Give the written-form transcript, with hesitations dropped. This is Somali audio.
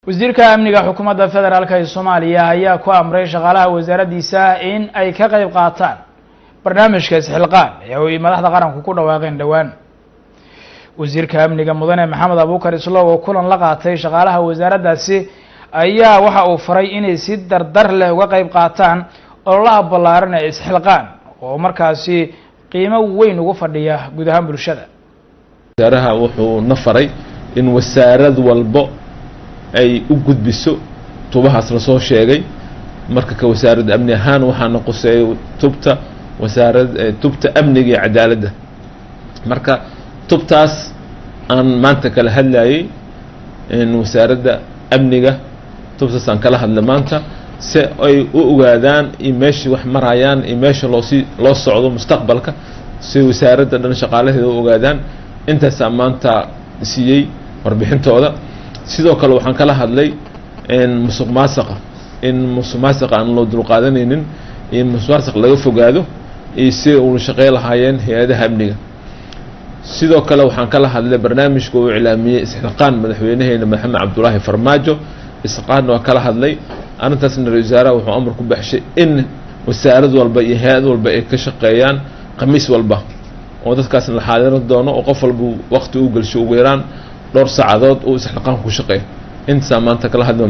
wasiirka amniga xukuumadda federaalka ee Soomaaliya ayaa ku amray shaqaalaha wasaaraddiisa in ay ka qayb qaataan barnaamijka isxilqaan ee ay madaxda qaranku ku dhawaaqeen dhawaan. wasiirka amniga mudane Maxamed Abuukar Islow oo kulan la qaatay shaqaalaha wasaaraddaasi ayaa waxa uu faray inay si dardar leh uga qayb qaataan ololaha ballaaran ee isxilqaan oo markaasi qiimo weyn ugu fadhiya guud ahaan bulshada. wasaaraha wuxuu na faray in wasaarad walbo ay u gudbiso tubahaas la soo sheegay marka ka wasaaradda amni ahaan waxaana qusay tubta amniga iyo cadaaladda marka tubtaas aan maanta kala hadlayay in wasaaradda amniga tubtaas aan kala hadlay maanta si ay u ogaadaan in meeshii wax marayaan in meesha loo socdo mustaqbalka si wasaaradda dhan shaqaalaheeda u ogaadaan intaas maanta siiyay warbixintooda. sidoo kale waxaan kala hadlay in musuqmaasuqa aan loo dulqaadanaynin in musuqmaasuq laga fogaado iyo si uu shaqeey lahaayeen hay'adaha amniga. sidoo kale waxaan kala hadlay barnaamijka uu ilaamiyay isxilqaan madaxweynaheena Maxamed Cabdullaahi Farmaajo isxilqaan waa kala hadlay arintaasna ra'iisul wasaaraha wuxuu amar ku baxshay in wasaarad walba iyo hay'ad walba ay ka shaqeeyaan khamiis walba oo dadkaasna la xaadirin doono oo qof walba waqti u galsho ugu yaraan dhowr saacadood oo isxilqaan ku shaqeeyo inta maanta kala hadlay